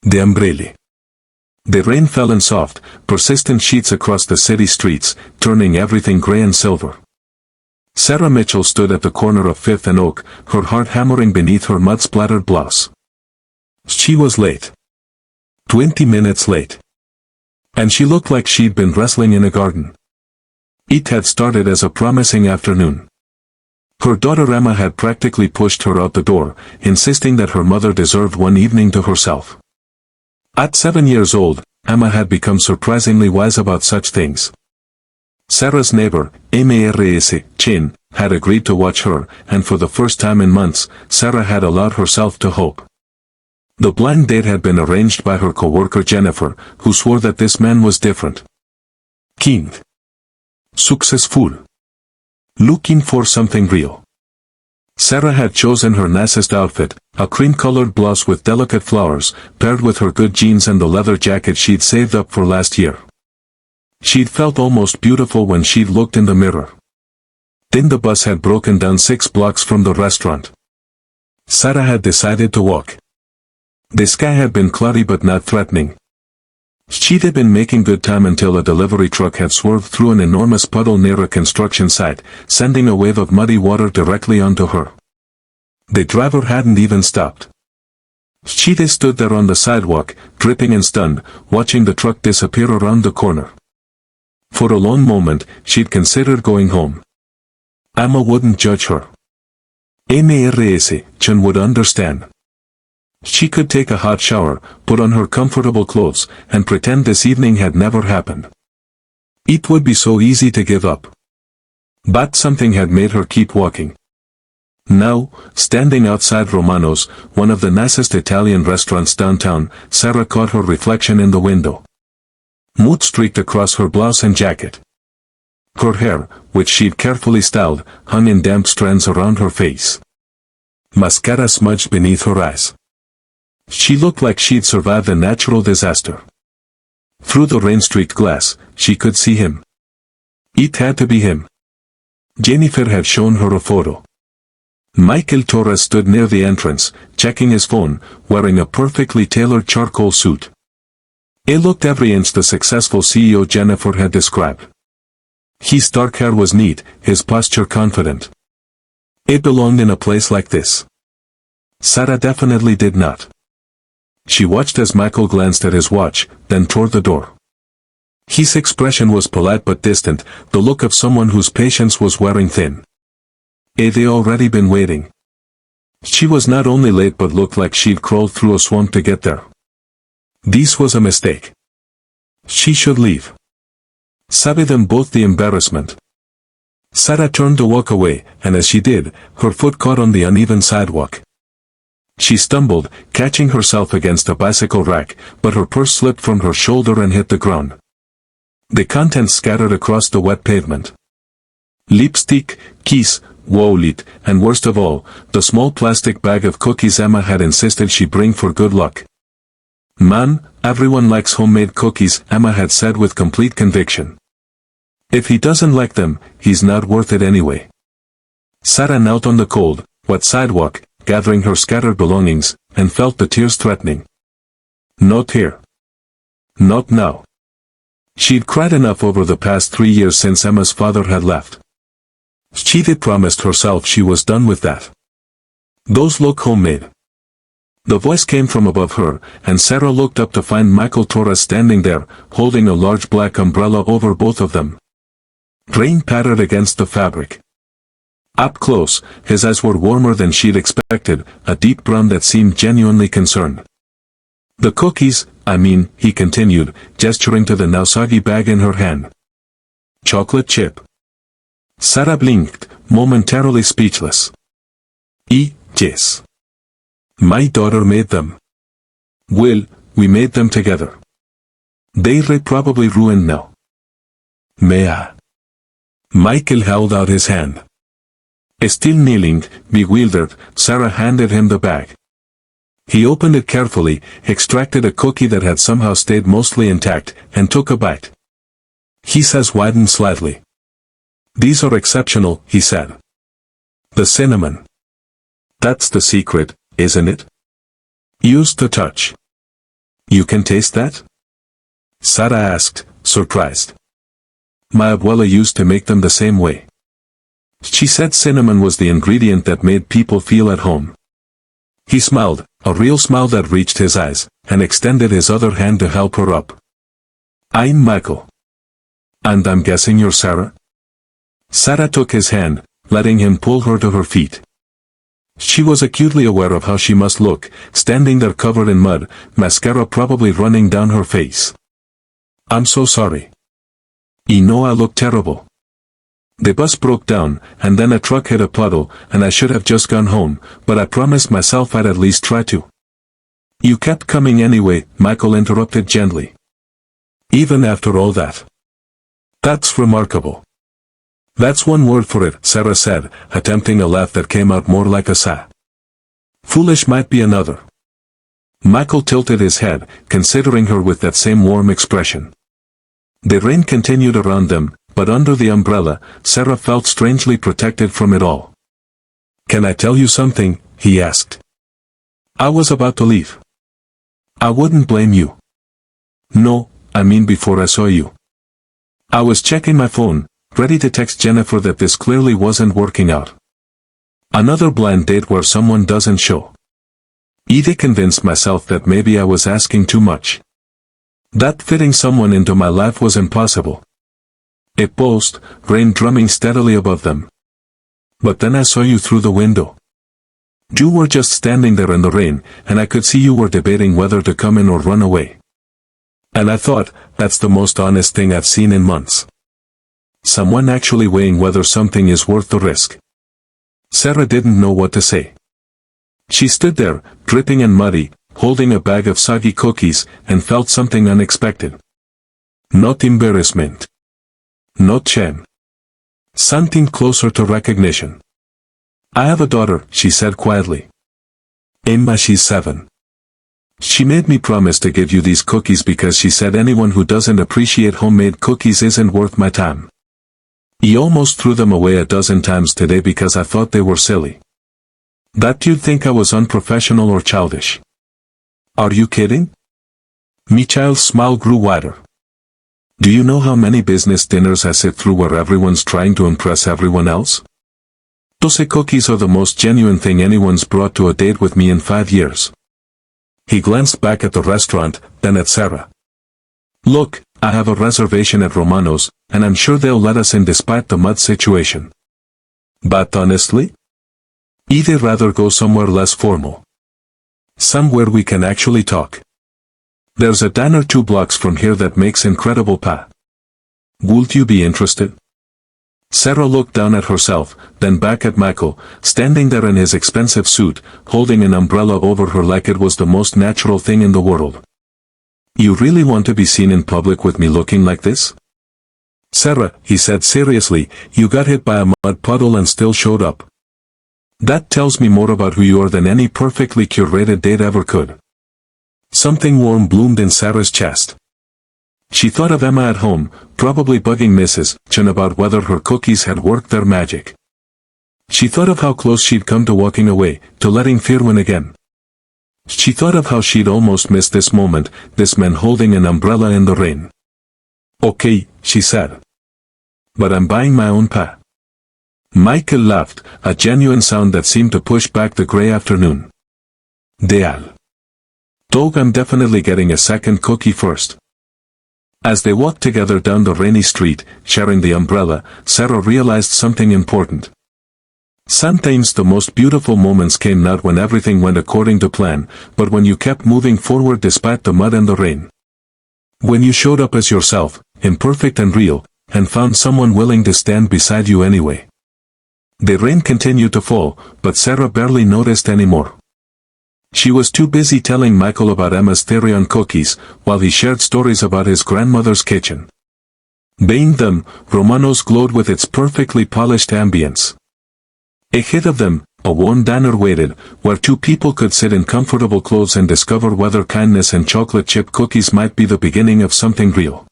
The umbrella. The rain fell in soft, persistent sheets across the city streets, turning everything gray and silver. Sarah Mitchell stood at the corner of Fifth and Oak, her heart hammering beneath her mud-splattered blouse. She was late. 20 minutes late. And she looked like she'd been wrestling in a garden. It had started as a promising afternoon. Her daughter Emma had practically pushed her out the door, insisting that her mother deserved one evening to herself. At 7 years old, Emma had become surprisingly wise about such things. Sarah's neighbor, Mrs. Chin, had agreed to watch her, and for the first time in months, Sarah had allowed herself to hope. The blind date had been arranged by her co-worker Jennifer, who swore that this man was different. Keen. Successful. Looking for something real. Sarah had chosen her nicest outfit, a cream-colored blouse with delicate flowers, paired with her good jeans and the leather jacket she'd saved up for last year. She'd felt almost beautiful when she'd looked in the mirror. Then the bus had broken down 6 blocks from the restaurant. Sarah had decided to walk. The sky had been cloudy but not threatening. She'd have been making good time until a delivery truck had swerved through an enormous puddle near a construction site, sending a wave of muddy water directly onto her. The driver hadn't even stopped. She'd stood there on the sidewalk, dripping and stunned, watching the truck disappear around the corner. For a long moment, she'd considered going home. Emma wouldn't judge her. Mrs. Chen would understand. She could take a hot shower, put on her comfortable clothes, and pretend this evening had never happened. It would be so easy to give up. But something had made her keep walking. Now, standing outside Romano's, one of the nicest Italian restaurants downtown, Sarah caught her reflection in the window. Mud streaked across her blouse and jacket. Her hair, which she'd carefully styled, hung in damp strands around her face. Mascara smudged beneath her eyes. She looked like she'd survived a natural disaster. Through the rain-streaked glass, she could see him. It had to be him. Jennifer had shown her a photo. Michael Torres stood near the entrance, checking his phone, wearing a perfectly tailored charcoal suit. It looked every inch the successful CEO Jennifer had described. His dark hair was neat, his posture confident. It belonged in a place like this. Sarah definitely did not. She watched as Michael glanced at his watch, then toward the door. His expression was polite but distant, the look of someone whose patience was wearing thin. They'd already been waiting. She was not only late but looked like she'd crawled through a swamp to get there. This was a mistake. She should leave. Saved them both the embarrassment. Sarah turned to walk away, and as she did, her foot caught on the uneven sidewalk. She stumbled, catching herself against a bicycle rack, but her purse slipped from her shoulder and hit the ground. The contents scattered across the wet pavement. Lipstick, keys, wallet, and worst of all, the small plastic bag of cookies Emma had insisted she bring for good luck. Man, everyone likes homemade cookies, Emma had said with complete conviction. If he doesn't like them, he's not worth it anyway. Sarah knelt on the cold, wet sidewalk, gathering her scattered belongings, and felt the tears threatening. Not here. Not now. She'd cried enough over the past 3 years since Emma's father had left. She'd promised herself she was done with that. Those look homemade. The voice came from above her, and Sarah looked up to find Michael Torres standing there, holding a large black umbrella over both of them. Rain pattered against the fabric. Up close, his eyes were warmer than she'd expected, a deep brown that seemed genuinely concerned. The cookies, he continued, gesturing to the now soggy bag in her hand. Chocolate chip. Sarah blinked, momentarily speechless. Yes. My daughter made them. Well, we made them together. They're probably ruined now. May I? Michael held out his hand. Still kneeling, bewildered, Sarah handed him the bag. He opened it carefully, extracted a cookie that had somehow stayed mostly intact, and took a bite. His eyes widened slightly. These are exceptional, he said. The cinnamon. That's the secret, isn't it? Use the touch. You can taste that? Sarah asked, surprised. My abuela used to make them the same way. She said cinnamon was the ingredient that made people feel at home. He smiled, a real smile that reached his eyes, and extended his other hand to help her up. I'm Michael. And I'm guessing you're Sarah? Sarah took his hand, letting him pull her to her feet. She was acutely aware of how she must look, standing there covered in mud, mascara probably running down her face. I'm so sorry. You know I look terrible. The bus broke down, and then a truck hit a puddle, and I should have just gone home, but I promised myself I'd at least try to. You kept coming anyway, Michael interrupted gently. Even after all that. That's remarkable. That's one word for it, Sarah said, attempting a laugh that came out more like a sigh. Foolish might be another. Michael tilted his head, considering her with that same warm expression. The rain continued around them, but under the umbrella, Sarah felt strangely protected from it all. Can I tell you something? He asked. I was about to leave. I wouldn't blame you. No, I mean before I saw you. I was checking my phone, ready to text Jennifer that this clearly wasn't working out. Another blind date where someone doesn't show. Either convinced myself that maybe I was asking too much. That fitting someone into my life was impossible. It paused, rain drumming steadily above them. But then I saw you through the window. You were just standing there in the rain, and I could see you were debating whether to come in or run away. And I thought, that's the most honest thing I've seen in months. Someone actually weighing whether something is worth the risk. Sarah didn't know what to say. She stood there, dripping and muddy, holding a bag of soggy cookies, and felt something unexpected. Not embarrassment. Not shame. Something closer to recognition. I have a daughter, she said quietly. Emma, she's 7. She made me promise to give you these cookies because she said anyone who doesn't appreciate homemade cookies isn't worth my time. He almost threw them away a dozen times today because I thought they were silly. That you'd think I was unprofessional or childish. Are you kidding? Michael's smile grew wider. Do you know how many business dinners I sit through where everyone's trying to impress everyone else? Those cookies are the most genuine thing anyone's brought to a date with me in 5 years. He glanced back at the restaurant, then at Sarah. Look, I have a reservation at Romano's, and I'm sure they'll let us in despite the mud situation. But honestly? I'd rather go somewhere less formal. Somewhere we can actually talk. There's a diner 2 blocks from here that makes incredible pie. Would you be interested? Sarah looked down at herself, then back at Michael, standing there in his expensive suit, holding an umbrella over her like it was the most natural thing in the world. You really want to be seen in public with me looking like this? Sarah, he said seriously, you got hit by a mud puddle and still showed up. That tells me more about who you are than any perfectly curated date ever could. Something warm bloomed in Sarah's chest. She thought of Emma at home, probably bugging Mrs. Chen about whether her cookies had worked their magic. She thought of how close she'd come to walking away, to letting fear win again. She thought of how she'd almost missed this moment, this man holding an umbrella in the rain. Okay, she said. But I'm buying my own pie. Michael laughed, a genuine sound that seemed to push back the gray afternoon. Deal. Dog, I'm definitely getting a second cookie first. As they walked together down the rainy street, sharing the umbrella, Sarah realized something important. Sometimes the most beautiful moments came not when everything went according to plan, but when you kept moving forward despite the mud and the rain. When you showed up as yourself, imperfect and real, and found someone willing to stand beside you anyway. The rain continued to fall, but Sarah barely noticed anymore. She was too busy telling Michael about Emma's theory on cookies, while he shared stories about his grandmother's kitchen. Being them, Romano's glowed with its perfectly polished ambience. Ahead of them, a warm diner waited, where 2 people could sit in comfortable clothes and discover whether kindness and chocolate chip cookies might be the beginning of something real.